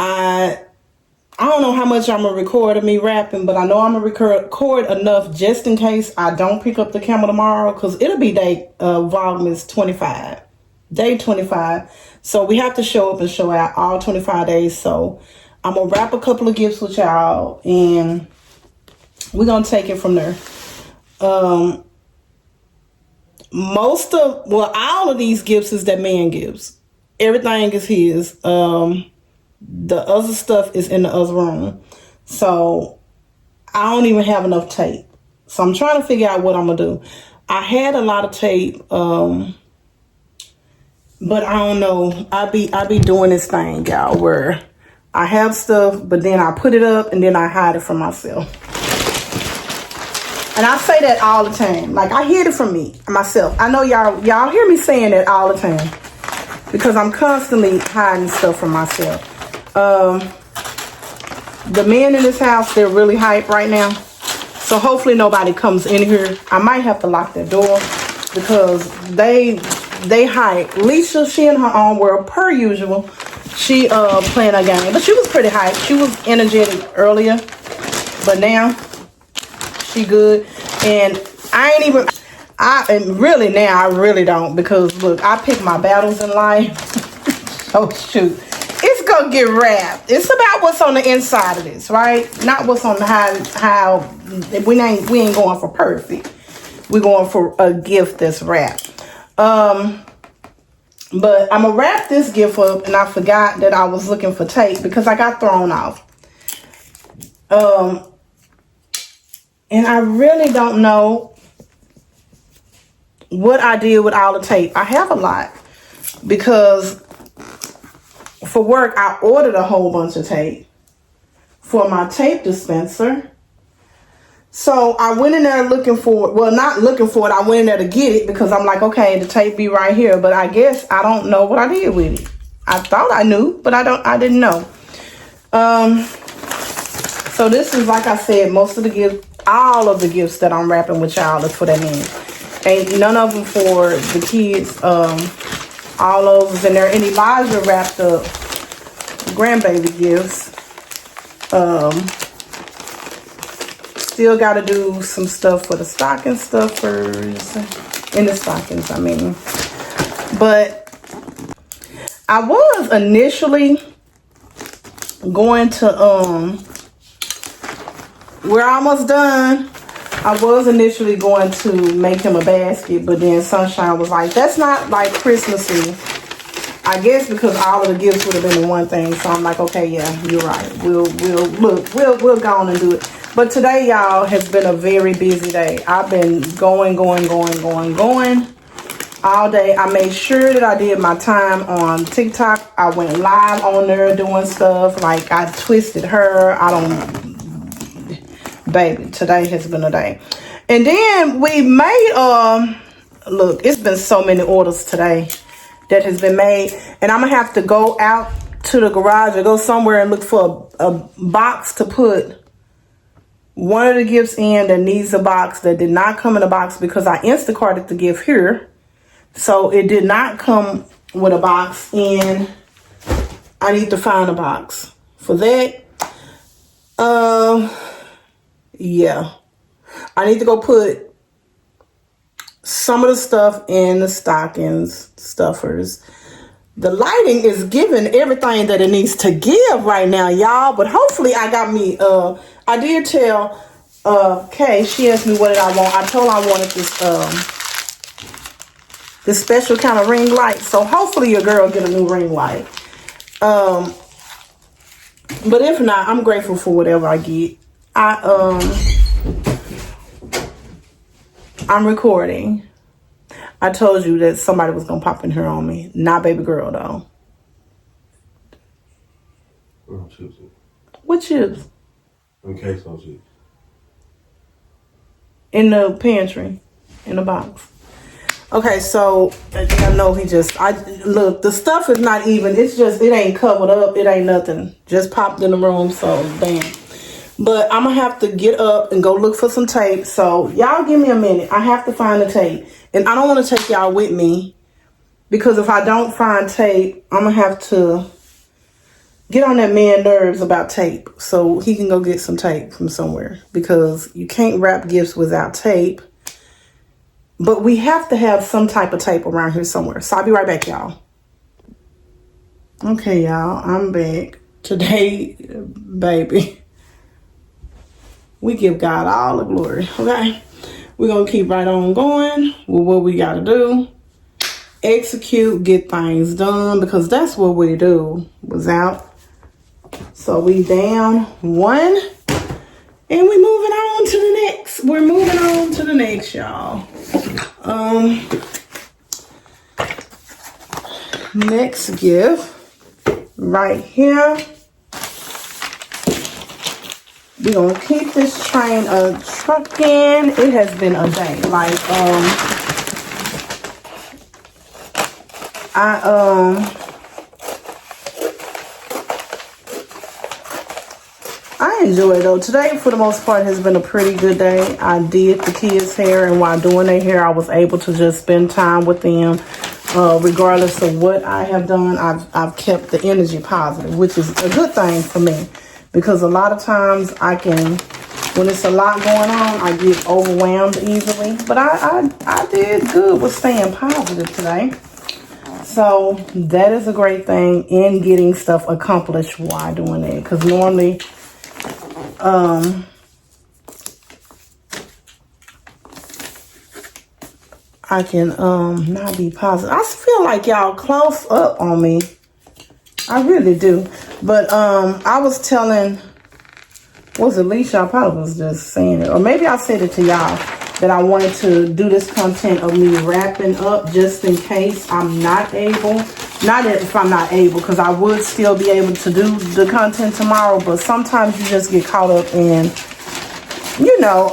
I don't know how much I'm going to record of me rapping, but I know I'm going to record enough just in case I don't pick up the camera tomorrow, because it'll be Vlogmas 25. Day 25. So we have to show up and show out all 25 days. So I'm going to wrap a couple of gifts with y'all, and we're going to take it from there. All of these gifts is that man gives. Everything is his. The other stuff is in the other room. So I don't even have enough tape. So I'm trying to figure out what I'm going to do. I had a lot of tape, but I don't know. I be doing this thing, y'all, where I have stuff, but then I put it up and then I hide it from myself. And I say that all the time. Like, I hid it from myself. I know y'all hear me saying that all the time, because I'm constantly hiding stuff from myself. The men in this house, they're really hype right now. So hopefully nobody comes in here. I might have to lock that door because they hype. Leisha, she in her own world per usual. She playing a game, but she was pretty hype. She was energetic earlier, but now she good. And I really don't, because look, I pick my battles in life. Oh shoot. It's gonna get wrapped. It's about what's on the inside of this, right? Not what's on the how we ain't going for perfect. We're going for a gift that's wrapped. But I'm gonna wrap this gift up, and I forgot that I was looking for tape because I got thrown off. And I really don't know what I did with all the tape. I have a lot because for work, I ordered a whole bunch of tape for my tape dispenser. So I went in there looking for it. Well, not looking for it. I went in there to get it because I'm like, okay, the tape be right here. But I guess I don't know what I did with it. I thought I knew, but I didn't know. So this is, like I said, most of the gifts, all of the gifts that I'm wrapping with y'all is for that man. Ain't none of them for the kids. All those in there. And Elijah wrapped up grandbaby gifts. Still got to do some stuff for the stocking stuffers. In the stockings, I mean. But I was initially going to, we're almost done. I was initially going to make him a basket, but then Sunshine was like, that's not like Christmassy. I guess because all of the gifts would have been in one thing. So I'm like, okay, yeah, you're right. We'll go on and do it. But today, y'all, has been a very busy day. I've been going all day. I made sure that I did my time on TikTok. I went live on there doing stuff. Like, I twisted her. Baby, today has been a day. And then we made, look, it's been so many orders today that has been made. And I'm going to have to go out to the garage or go somewhere and look for a box to put one of the gifts in that needs a box that did not come in a box because I Instacarted the gift here. So it did not come with a box, and I need to find a box for that. Yeah, I need to go put some of the stuff in the stockings, stuffers. The lighting is giving everything that it needs to give right now, y'all. But hopefully I got me, I did tell Kay, she asked me what did I want. I told her I wanted this special kind of ring light. So hopefully your girl get a new ring light. But if not, I'm grateful for whatever I get. I'm recording. I told you that somebody was gonna pop in here on me. Not baby girl though. Oh, chips. What chips? In queso chips. In the pantry, in the box. Okay, so I know look, the stuff is not even. It's just, it ain't covered up. It ain't nothing. Just popped in the room, so bam. But I'm going to have to get up and go look for some tape. So y'all give me a minute. I have to find the tape. And I don't want to take y'all with me, because if I don't find tape, I'm going to have to get on that man's nerves about tape so he can go get some tape from somewhere, because you can't wrap gifts without tape. But we have to have some type of tape around here somewhere. So I'll be right back, y'all. Okay, y'all, I'm back. Today, baby, we give God all the glory, okay? We're going to keep right on going with what we got to do. Execute, get things done, because that's what we do. Without. So we down one, and we moving on to the next. We're moving on to the next, y'all. Next gift. Right here, we're gonna keep this train trucking. It has been a day. Like I enjoy it though. Today, for the most part, has been a pretty good day. I did the kids' hair, and while doing their hair, I was able to just spend time with them. Regardless of what I have done, I've kept the energy positive, which is a good thing for me, because a lot of times when it's a lot going on, I get overwhelmed easily. But I did good with staying positive today. So that is a great thing in getting stuff accomplished while doing it, because normally I can not be positive. I feel like y'all close up on me. I really do. But I was telling, was it Leisha? I probably was just saying it. Or maybe I said it to y'all, that I wanted to do this content of me wrapping up just in case I'm not able. Not if I'm not able, because I would still be able to do the content tomorrow. But sometimes you just get caught up in, you know,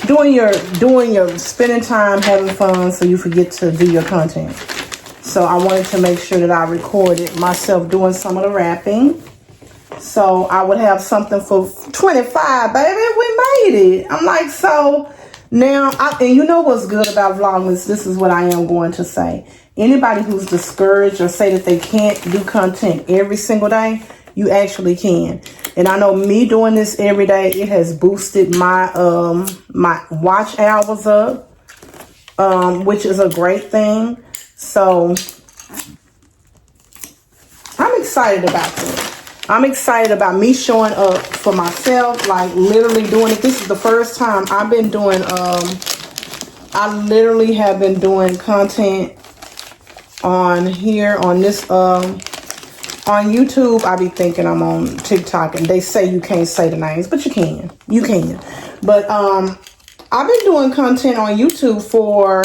doing your spending time, having fun, so you forget to do your content. So I wanted to make sure that I recorded myself doing some of the wrapping, so I would have something for 25, baby. We made it. I'm like, so now, and you know what's good about Vlogmas? This is what I am going to say. Anybody who's discouraged or say that they can't do content every single day, you actually can. And I know me doing this every day, it has boosted my my watch hours up, which is a great thing. So I'm excited about this. I'm excited about me showing up for myself, like literally doing it. This is the first time I've been doing, I literally have been doing content on here, on this, on YouTube. I be thinking I'm on TikTok, and they say you can't say the names, but you can. You can. But I've been doing content on YouTube for,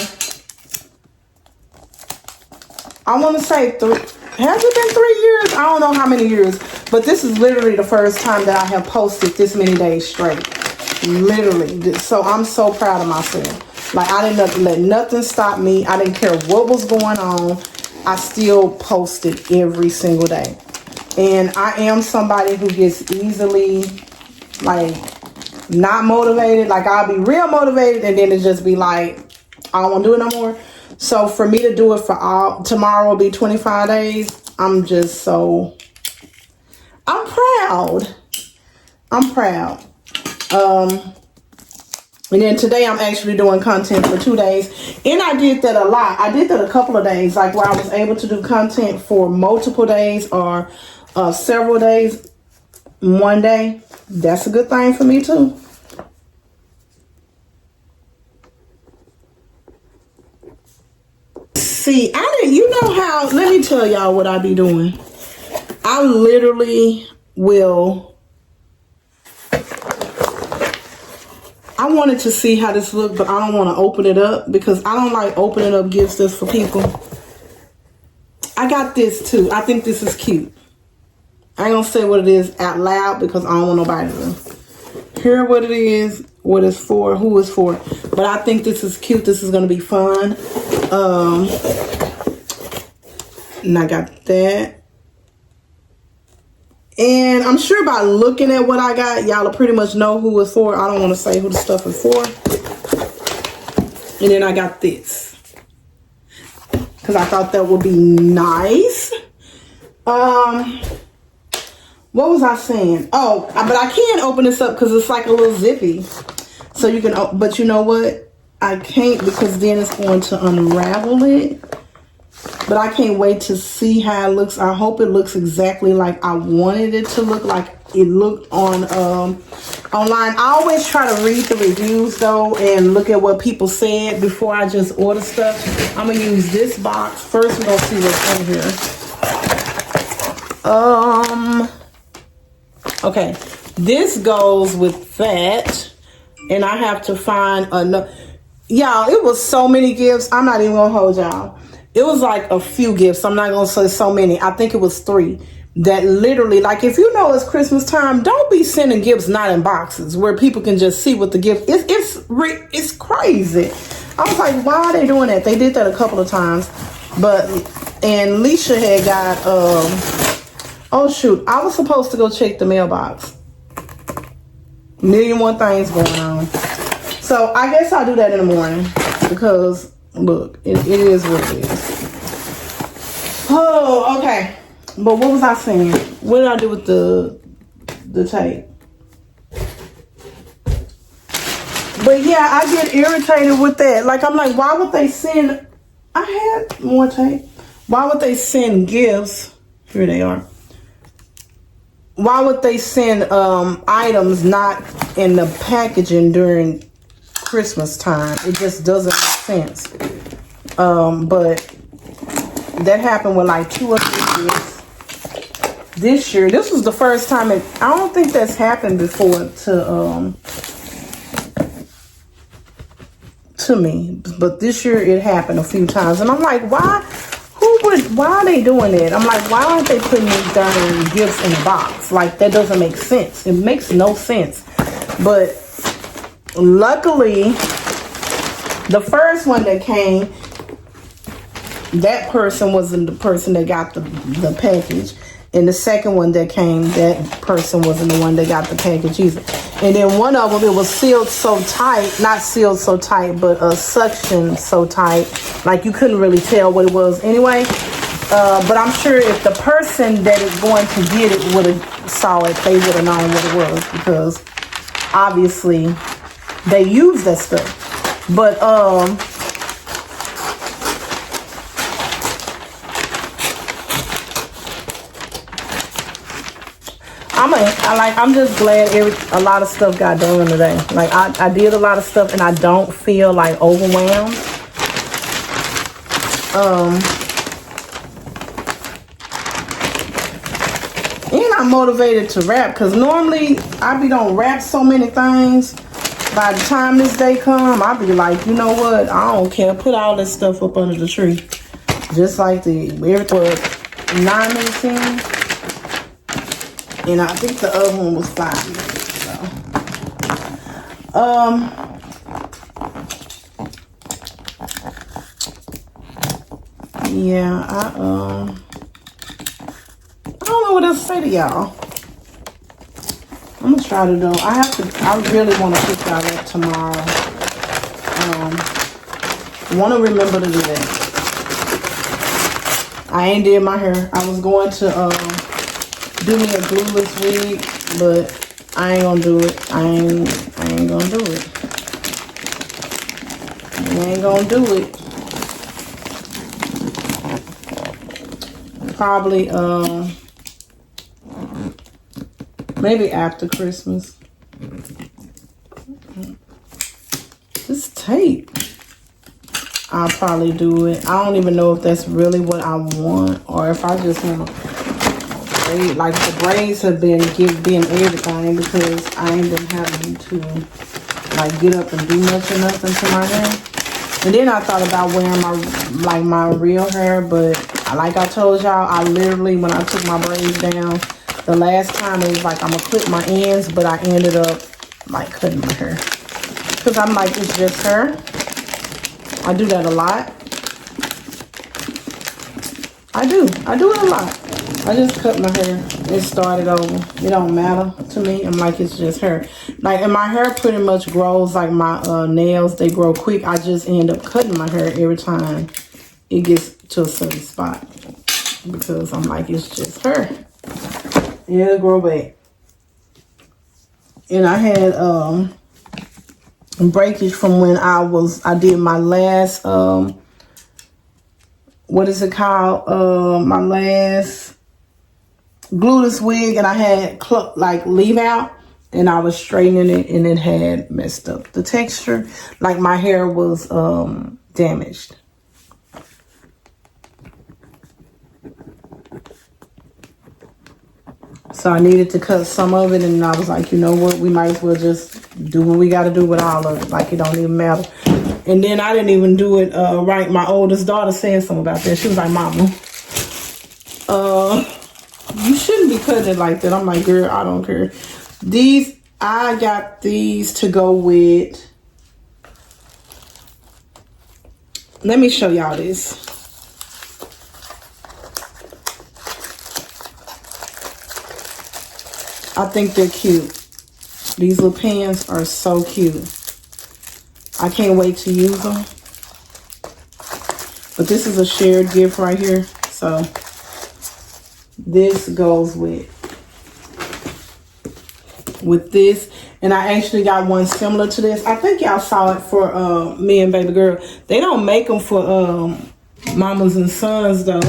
I want to say has it been 3 years? I don't know how many years, but this is literally the first time that I have posted this many days straight. Literally. So I'm so proud of myself. Like, I didn't let nothing stop me. I didn't care what was going on. I still posted every single day. And I am somebody who gets easily, like, not motivated. Like, I'll be real motivated, and then it just be like, I don't want to do it no more. So for me to do it for tomorrow will be 25 days. I'm just so, I'm proud. I'm proud. And then today I'm actually doing content for 2 days. And I did that a lot. I did that a couple of days, like where I was able to do content for multiple days or several days, one day. That's a good thing for me too. See, you know how, let me tell y'all what I be doing. I literally will, I wanted to see how this looked, but I don't want to open it up because I don't like opening up gifts just for people. I got this too. I think this is cute. I ain't gonna say what it is out loud because I don't want nobody to hear what it is, what it's for, who it's for. But I think this is cute. This is gonna be fun. And I got that. And I'm sure by looking at what I got, y'all will pretty much know who it's for. I don't want to say who the stuff is for. And then I got this, because I thought that would be nice. What was I saying? Oh, but I can open this up because it's like a little zippy. So you can, but you know what? I can't because then it's going to unravel it. But I can't wait to see how it looks. I hope it looks exactly like I wanted it to look, like it looked on online. I always try to read the reviews though and look at what people said before I just order stuff. I'm gonna use this box. First we're gonna see what's in here. Okay, this goes with that. And I have to find another. Y'all, it was so many gifts. I'm not even gonna hold y'all. It was like a few gifts. I'm not gonna say so many. I think it was 3 that literally, like, if you know it's Christmas time, don't be sending gifts not in boxes where people can just see what the gift is. It's crazy. I was like, why are they doing that? They did that a couple of times, and Leisha had got oh shoot, I was supposed to go check the mailbox. $1,000,001 things going on. So I guess I'll do that in the morning because look, it is what it is. Oh, okay. But what was I saying? What did I do with the tape? But yeah, I get irritated with that. Like, I'm like, why would they send... I had more tape. Why would they send gifts? Here they are. Why would they send items not in the packaging during Christmas time? It just doesn't make sense. But that happened with like 2 or 3 gifts this year. This was the first time I don't think that's happened before to me, but this year it happened a few times, and I'm like, why are they doing that? I'm like, why aren't they putting these darn gifts in a box? Like, that doesn't make sense. It makes no sense. But luckily, the first one that came, that person wasn't the person that got the package. And the second one that came, that person wasn't the one that got the package either. And then one of them, it was sealed so tight, not sealed so tight, but suction so tight, like you couldn't really tell what it was anyway. But I'm sure if the person that is going to get it would have saw it, they would have known what it was, because obviously they use that stuff. But I'm just glad a lot of stuff got done today. Like, I did a lot of stuff and I don't feel like overwhelmed. And I'm motivated to wrap, because normally I be don't wrap so many things. By the time this day come, I'll be like, you know what? I don't care. Put all this stuff up under the tree. Just like everything was 9 minutes in. And I think the other one was 5 minutes. So, yeah, I don't know what else to say to y'all. I'm gonna try to do. I really want to pick y'all up tomorrow. Want to remember to do that. I ain't did my hair. I was going to do me a glueless wig, but I ain't gonna do it. I ain't gonna do it. I ain't gonna do it. Probably maybe after Christmas. This tape, I'll probably do it. I don't even know if that's really what I want, or if I just want to. Like, the braids have been everything, because I ain't been having to like get up and do much or nothing to my hair. And then I thought about wearing my real hair, but like I told y'all, I literally, when I took my braids down the last time, it was like I'm gonna clip my ends, but I ended up like cutting my hair, because I'm like, it's just hair. I do that a lot. I do it a lot. I just cut my hair and started over. It don't matter to me. I'm like, it's just hair. Like, and my hair pretty much grows like my nails. They grow quick. I just end up cutting my hair every time it gets to a certain spot. because I'm like, it's just her. It'll grow back. And I had breakage from when I did my last what is it called? My last gluteus wig, and I had like leave out, and I was straightening it, and it had messed up the texture. Like my hair was damaged. So I needed to cut some of it, and I was like, you know what? We might as well just do what we got to do with all of it. Like, it don't even matter. And then I didn't even do it right. My oldest daughter said something about that. She was like, Mama, you shouldn't be cutting it like that. I'm like, girl, I don't care. I got these to go with. Let me show y'all this. I think they're cute. These little pens are so cute. I can't wait to use them. But this is a shared gift right here. So this goes with this. And I actually got one similar to this. I think y'all saw it for me and baby girl. They don't make them for mamas and sons though.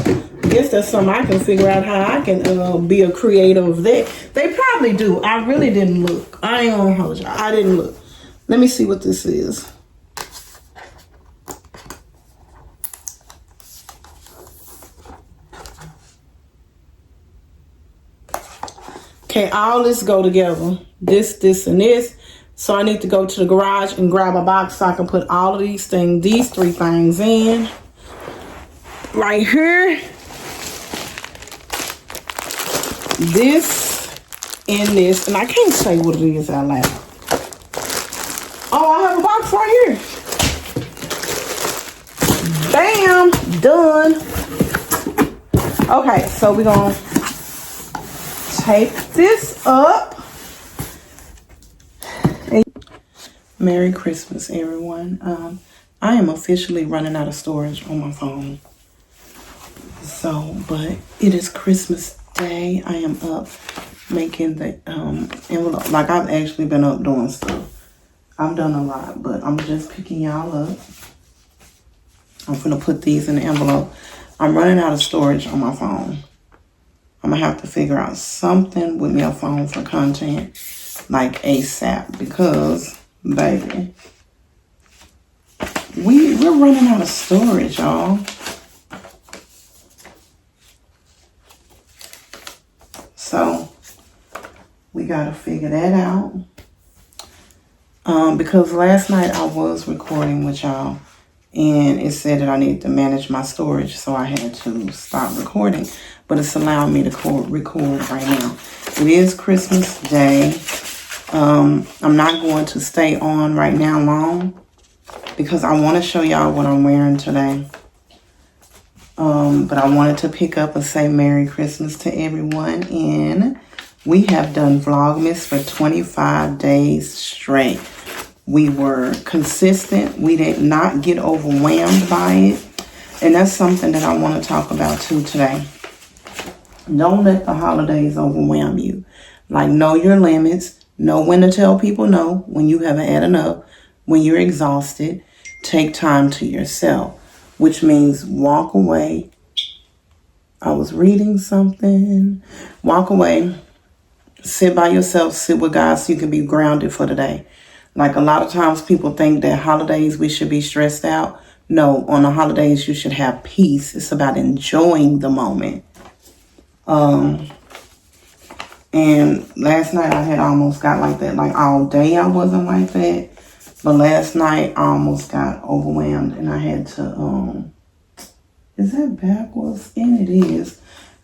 I guess that's something I can figure out how I can be a creator of that. They probably do. I really didn't look. I ain't gonna hold y'all. I didn't look. Let me see what this is. Okay, all this go together. This, and this. So I need to go to the garage and grab a box so I can put all of these three things in. Right here. This and this. And I can't say what it is out loud. Oh, I have a box right here. Bam! Done. Okay, so we're going to tape this up. Merry Christmas, everyone. I am officially running out of storage on my phone. So, but it is Christmas Day. I am up making the envelope. Like, I've actually been up doing stuff. I've done a lot, but I'm just picking y'all up. I'm gonna put these in the envelope. I'm running out of storage on my phone. I'm gonna have to figure out something with my phone for content, like ASAP, because, baby, we're running out of storage, y'all. So we gotta figure that out. Because last night I was recording with y'all, and it said that I needed to manage my storage, so I had to stop recording. But it's allowing me to record right now. It is Christmas Day. I'm not going to stay on right now long because I want to show y'all what I'm wearing today. But I wanted to pick up and say Merry Christmas to everyone. And we have done Vlogmas for 25 days straight. We were consistent. We did not get overwhelmed by it. And that's something that I want to talk about too today. Don't let the holidays overwhelm you. Like, know your limits. Know when to tell people no when you haven't had enough. When you're exhausted, take time to yourself, which means walk away. I was reading something. Walk away. Sit by yourself. Sit with God so you can be grounded for the day. Like, a lot of times people think that holidays we should be stressed out. No, on the holidays you should have peace. It's about enjoying the moment. And last night I had almost got like that. Like, all day I wasn't like that. But last night I almost got overwhelmed and I had to, is that backwards? And it is.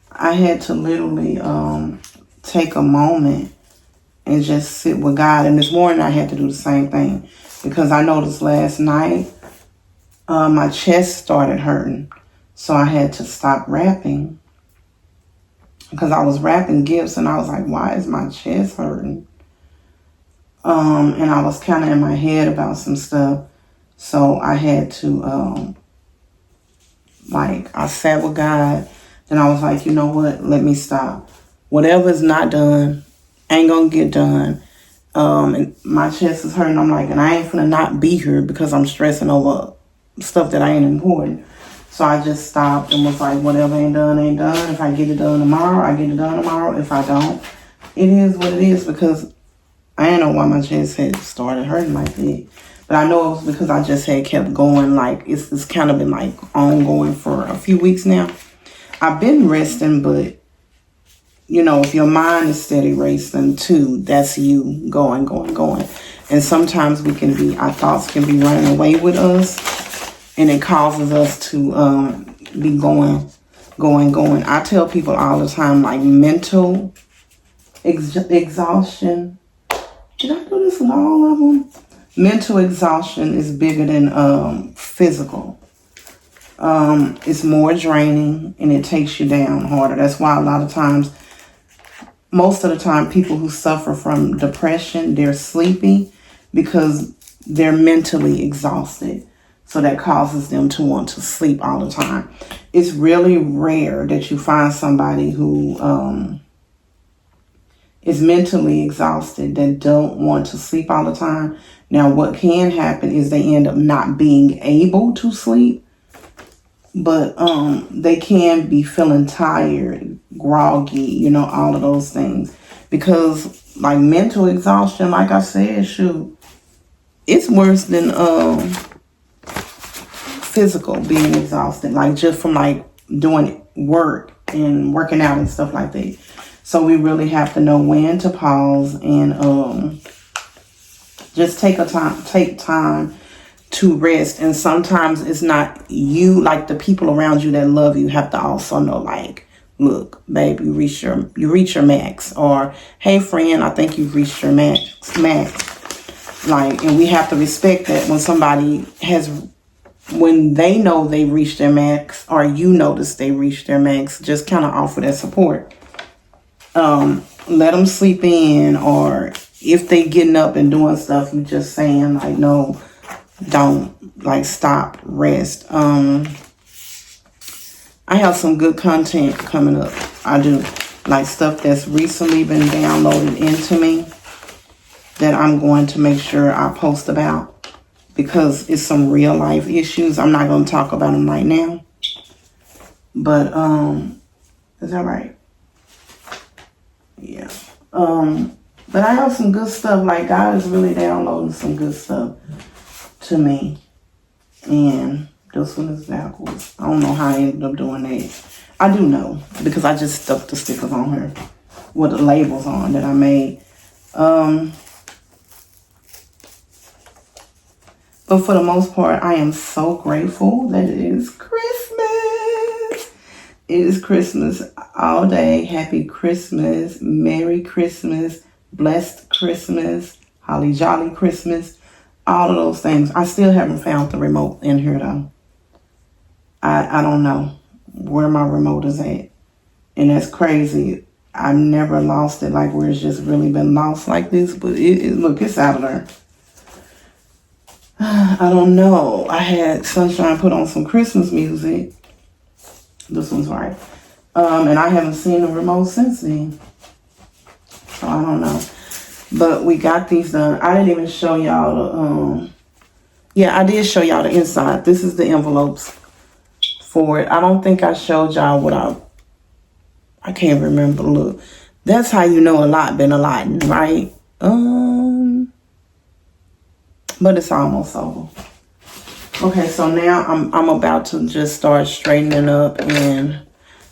I had to literally take a moment and just sit with God. And this morning I had to do the same thing because I noticed last night my chest started hurting. So I had to stop rapping because I was rapping gifts and I was like, why is my chest hurting? And I was kind of in my head about some stuff. So I had to, I sat with God And I was like, you know what? Let me stop. Whatever's not done, ain't gonna get done. And my chest is hurting. I'm like, and I ain't finna not be here because I'm stressing over stuff that ain't important. So I just stopped and was like, whatever ain't done, ain't done. If I get it done tomorrow, I get it done tomorrow. If I don't, it is what it is, because I ain't know why my chest had started hurting like that. But I know it was because I just had kept going. Like, it's kind of been like ongoing for a few weeks now. I've been resting, but you know, if your mind is steady racing too, that's you going. And sometimes our thoughts can be running away with us, and it causes us to be going. I tell people all the time, like, mental exhaustion. Did I do this with all of them? Mental exhaustion is bigger than physical. It's more draining, and it takes you down harder. That's why a lot of times, most of the time, people who suffer from depression, they're sleepy because they're mentally exhausted. So that causes them to want to sleep all the time. It's really rare that you find somebody who is mentally exhausted that don't want to sleep all the time. Now, what can happen is they end up not being able to sleep, but they can be feeling tired, groggy, you know, all of those things. Because, like, mental exhaustion, like I said, shoot, it's worse than physical being exhausted, like just from like doing work and working out and stuff like that. So we really have to know when to pause and just take time to rest. And sometimes it's not you, like the people around you that love you have to also know, like, look, babe, you reach your max, or hey friend, I think you've reached your max. Like, and we have to respect that when they know they reached their max, or you notice they reached their max, just kind of offer that support. Let them sleep in, or if they getting up and doing stuff, you just saying like, no, don't, like, stop, rest. I have some good content coming up. I do, like, stuff that's recently been downloaded into me that I'm going to make sure I post about, because it's some real life issues. I'm not going to talk about them right now, but is that right? Yeah. But I have some good stuff. Like, God is really downloading some good stuff to me. And this one is backwards. I don't know how I ended up doing that. I do know, because I just stuck the stickers on her with the labels on that I made. But for the most part, I am so grateful that it is Christmas. It is Christmas all day. Happy Christmas. Merry Christmas. Blessed Christmas. Holly Jolly Christmas. All of those things. I still haven't found the remote in here, though. I don't know where my remote is at. And that's crazy. I've never lost it, like, where it's just really been lost like this. But look, it's out of there. I don't know. I had Sunshine put on some Christmas music. This one's right. And I haven't seen the remote since then. So I don't know. But we got these done. I didn't even show y'all the, yeah, I did show y'all the inside. This is the envelopes for it. I don't think I showed y'all what I can't remember. Look, that's how you know a lot been a lot, right? But it's almost over. Okay, so now I'm about to just start straightening up, and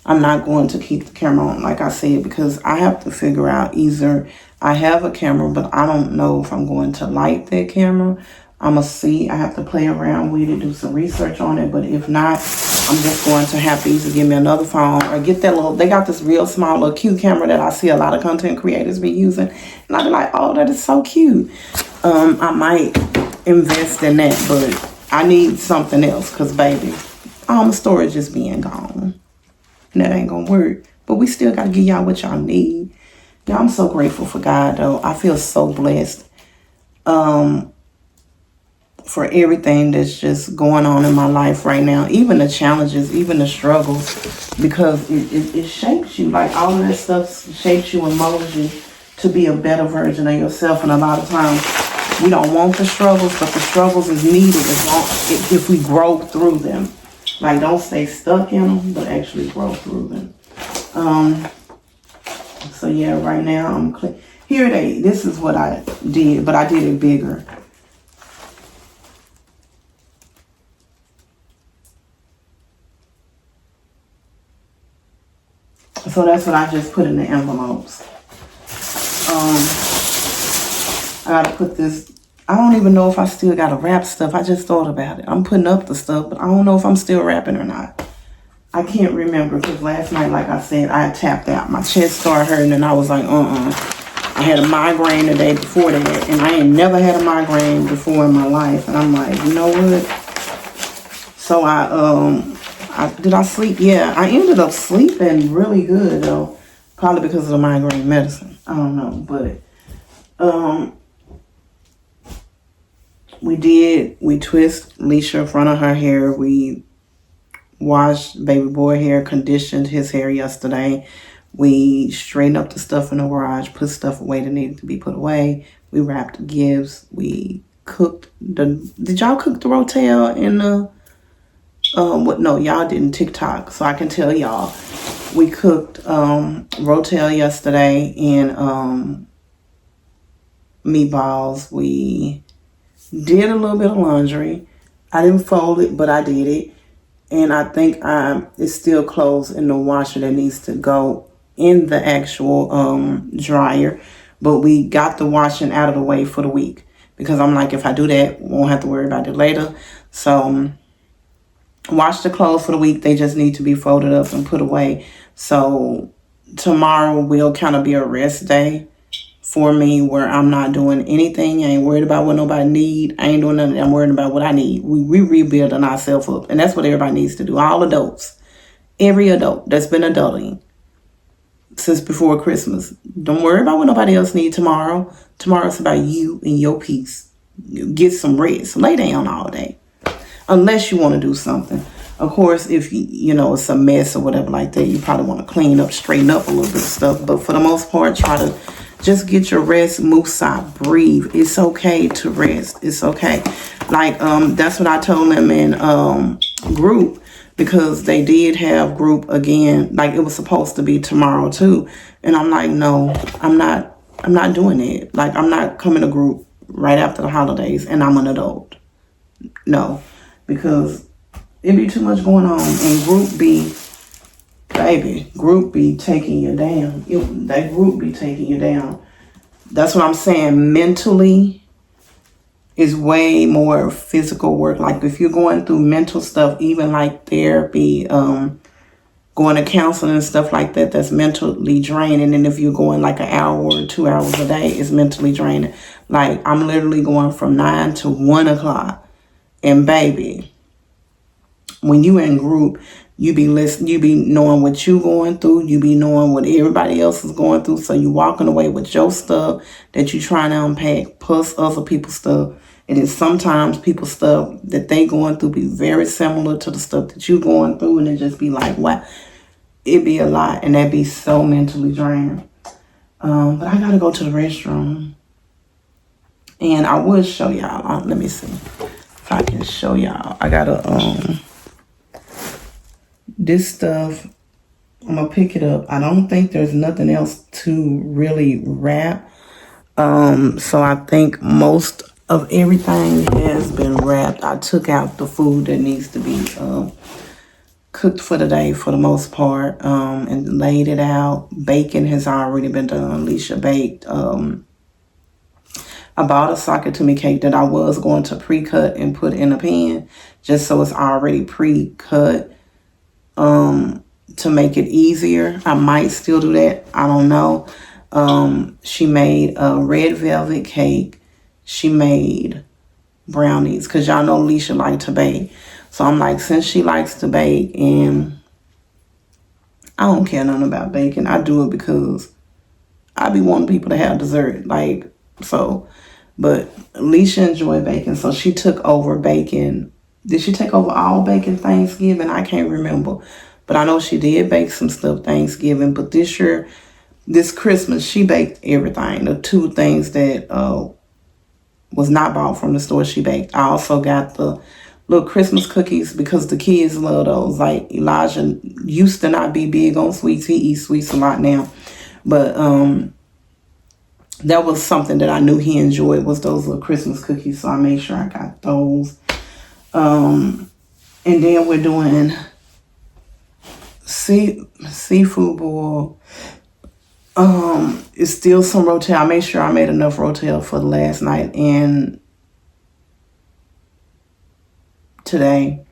I'm not going to keep the camera on, like I said, because I have to figure out, either I have a camera, but I don't know if I'm going to light that camera. I'm going to see. I have to play around with it, do some research on it. But if not, I'm just going to have to either give me another phone or get that little, they got this real small little cute camera that I see a lot of content creators be using. And I be like, oh, that is so cute. I might invest in that, but I need something else, because, baby, all my storage is being gone. And that ain't going to work. But we still got to give y'all what y'all need. Now, I'm so grateful for God, though. I feel so blessed. for everything that's just going on in my life right now, even the challenges, even the struggles, because it shapes you. Like all of that stuff shapes you and molds you to be a better version of yourself. And a lot of times we don't want the struggles, but the struggles is needed if we grow through them. Like, don't stay stuck in them, but actually grow through them. So yeah, right now I'm clean. This is what I did, but I did it bigger. So that's what I just put in the envelopes. I gotta put this. I don't even know if I still gotta wrap stuff. I just thought about it. I'm putting up the stuff, but I don't know if I'm still wrapping or not. I can't remember because last night, like I said, I tapped out. My chest started hurting and I was like, I had a migraine the day before that, and I ain't never had a migraine before in my life. And I'm like, you know what? So did I sleep? Yeah, I ended up sleeping really good though. Probably because of the migraine medicine. I don't know, but we twist Leisha in front of her hair. We washed baby boy hair, conditioned his hair yesterday. We straightened up the stuff in the garage, put stuff away that needed to be put away. We wrapped gifts. We cooked did y'all cook the rotel in the, no, y'all didn't TikTok, so I can tell y'all. We cooked rotel yesterday and meatballs. We did a little bit of laundry. I didn't fold it, but I did it. And I think it's still clothes in the washer that needs to go in the actual dryer. But we got the washing out of the way for the week. Because I'm like, if I do that, won't have to worry about it later. So wash the clothes for the week. They just need to be folded up and put away. So tomorrow will kind of be a rest day for me, where I'm not doing anything. I ain't worried about what nobody need. I ain't doing nothing. I'm worried about what I need. We rebuilding ourselves up. And that's what everybody needs to do. All adults. Every adult that's been adulting since before Christmas. Don't worry about what nobody else needs tomorrow. Tomorrow's about you and your peace. Get some rest. Lay down all day. Unless you want to do something. Of course, if you know it's a mess or whatever like that, you probably want to clean up, straighten up a little bit of stuff. But for the most part, try to just get your rest, move side, breathe. It's okay to rest. It's okay. Like, that's what I told them in group, because they did have group again. Like, it was supposed to be tomorrow too. And I'm like, no, I'm not doing it. Like, I'm not coming to group right after the holidays and I'm an adult. No, because it be too much going on, and group be taking you down. That group be taking you down. That's what I'm saying. Mentally is way more physical work. Like if you're going through mental stuff, even like therapy, going to counseling and stuff like that, that's mentally draining. And if you're going like an hour or 2 hours a day, it's mentally draining. Like I'm literally going from 9 to 1 o'clock. And baby, when you in group, you be listening, you be knowing what you going through, you be knowing what everybody else is going through. So you walking away with your stuff that you trying to unpack, plus other people's stuff. And then sometimes people's stuff that they going through be very similar to the stuff that you going through, and it just be like, wow, it be a lot, and that be so mentally draining. But I gotta go to the restroom, and I will show y'all. Let me see if I can show y'all. I gotta this stuff, I'm gonna pick it up. I don't think there's nothing else to really wrap. So I think most of everything has been wrapped. I took out the food that needs to be cooked for the day for the most part, and laid it out. Bacon has already been done. Alicia baked. I bought a sakatumi cake that I was going to pre-cut and put in a pan, just so it's already pre-cut. To make it easier. I might still do that. I don't know. She made a red velvet cake. She made brownies, because y'all know Alicia liked to bake. So I'm like, since she likes to bake, and I don't care nothing about baking, I do it because I be wanting people to have dessert. Like, so But Alicia enjoyed baking, so she took over baking. Did she take over all baking Thanksgiving? I can't remember. But I know she did bake some stuff Thanksgiving. But this Christmas, she baked everything. The two things that was not bought from the store, she baked. I also got the little Christmas cookies because the kids love those. Like Elijah used to not be big on sweets. He eats sweets a lot now. But that was something that I knew he enjoyed, was those little Christmas cookies. So I made sure I got those. And then we're doing seafood boil. It's still some rotel. I made sure I made enough rotel for the last night and today.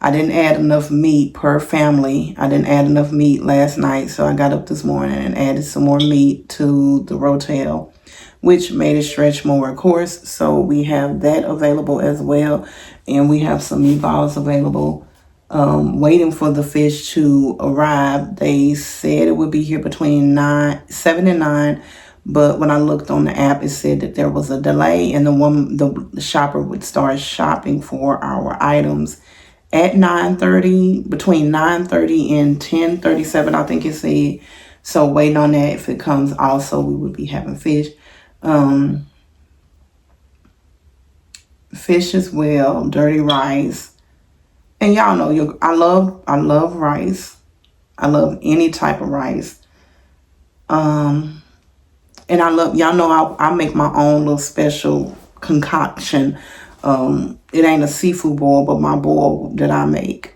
I didn't add enough meat per family. I didn't add enough meat last night, so I got up this morning and added some more meat to the rotel, which made it stretch more, of course. So we have that available as well, and we have some meatballs available. Waiting for the fish to arrive. They said it would be here between 7 and 9, but when I looked on the app, it said that there was a delay, and the shopper would start shopping for our items at 9:30, between 9:30 and 10:37, I think it said. So waiting on that. If it comes, also we would be having fish. Fish as well, dirty rice. And y'all know I love rice. I love any type of rice. And I love, y'all know I make my own little special concoction. It ain't a seafood boil, but my boil that I make.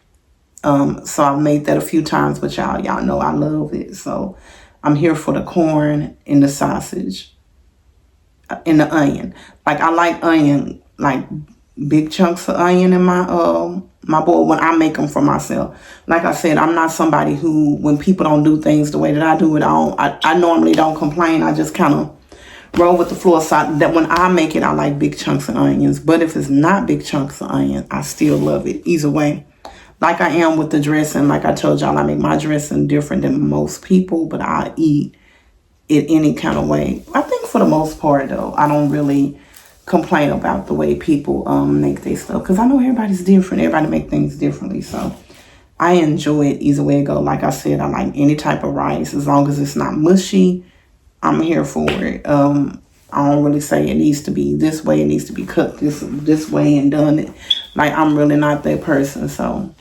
So I've made that a few times, but y'all know I love it. So I'm here for the corn and the sausage and the onion. Like I like onion, like big chunks of onion in my bowl when I make them for myself. Like I said, I'm not somebody who, when people don't do things the way that I do it, I normally don't complain. I just kind of roll with the floor. So that when I make it, I like big chunks of onions. But if it's not big chunks of onion, I still love it either way. Like I am with the dressing. Like I told y'all, I make my dressing different than most people, but I eat it any kind of way. I think for the most part, though, I don't really complain about the way people make their stuff, because I know everybody's different. Everybody make things differently. So I enjoy it either way it go. Like I said, I like any type of rice as long as it's not mushy. I'm here for it. I don't really say it needs to be this way. It needs to be cooked this way and done it. Like I'm really not that person. So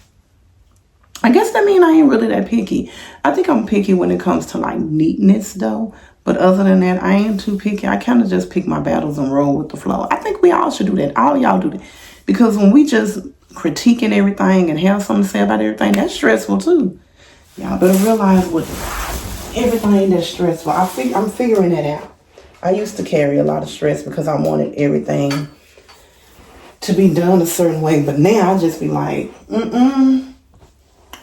I guess that means I ain't really that picky. I think I'm picky when it comes to like neatness though. But other than that, I ain't too picky. I kind of just pick my battles and roll with the flow. I think we all should do that. All y'all do that. Because when we just critiquing everything and have something to say about everything, that's stressful too. Y'all better realize what everything that's stressful. I'm figuring that out. I used to carry a lot of stress because I wanted everything to be done a certain way. But now I just be like,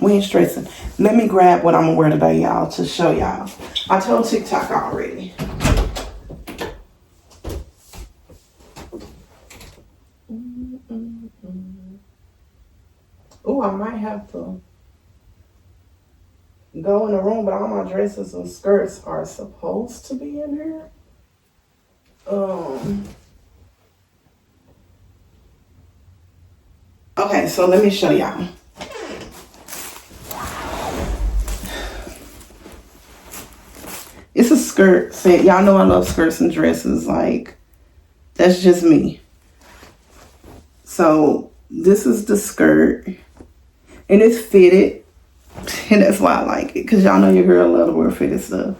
we ain't stressing. Let me grab what I'm gonna wear today, y'all, to show y'all. I told TikTok already. Oh, I might have to go in the room, but all my dresses and skirts are supposed to be in here. Okay, so let me show y'all. It's a skirt set. Y'all know I love skirts and dresses. Like, that's just me. So this is the skirt. And it's fitted. And that's why I like it. Because y'all know your girl love to wear fitted stuff.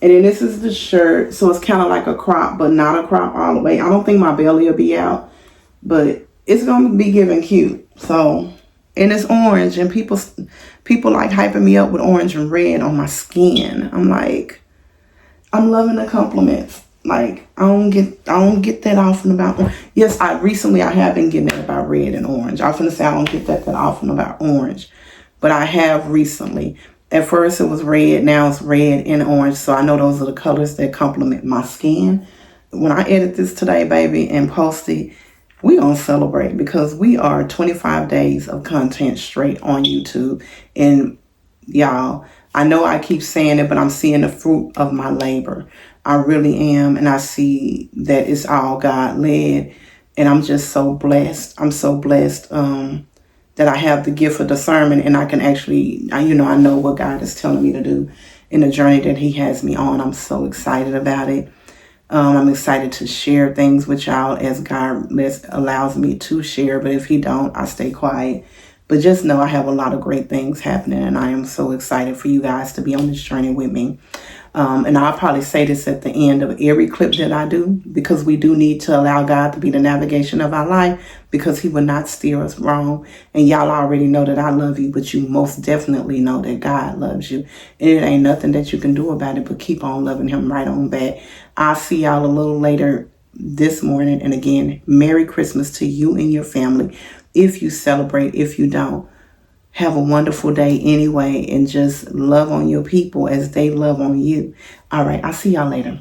And then this is the shirt. So it's kind of like a crop, but not a crop all the way. I don't think my belly will be out. But it's going to be giving cute. So, and it's orange. And people like hyping me up with orange and red on my skin. I'm like, I'm loving the compliments. Like, I don't get that often about. Yes, I have been getting that about red and orange. I was gonna say I don't get that often about orange, but I have recently. At first it was red, now it's red and orange. So I know those are the colors that complement my skin. When I edit this today, baby, and post it, we gonna celebrate because we are 25 days of content straight on YouTube, and y'all, I know I keep saying it, but I'm seeing the fruit of my labor. I really am. And I see that it's all God led. And I'm just so blessed. I'm so blessed that I have the gift of discernment, and I can actually, I know what God is telling me to do in the journey that he has me on. I'm so excited about it. I'm excited to share things with y'all as God allows me to share. But if he don't, I stay quiet. But just know I have a lot of great things happening, and I am so excited for you guys to be on this journey with me. And I'll probably say this at the end of every clip that I do, because we do need to allow God to be the navigation of our life, because he will not steer us wrong. And y'all already know that I love you, but you most definitely know that God loves you. And it ain't nothing that you can do about it, but keep on loving him right on back. I'll see y'all a little later this morning. And again, Merry Christmas to you and your family. If you celebrate, if you don't, have a wonderful day anyway, and just love on your people as they love on you. All right, I'll see y'all later.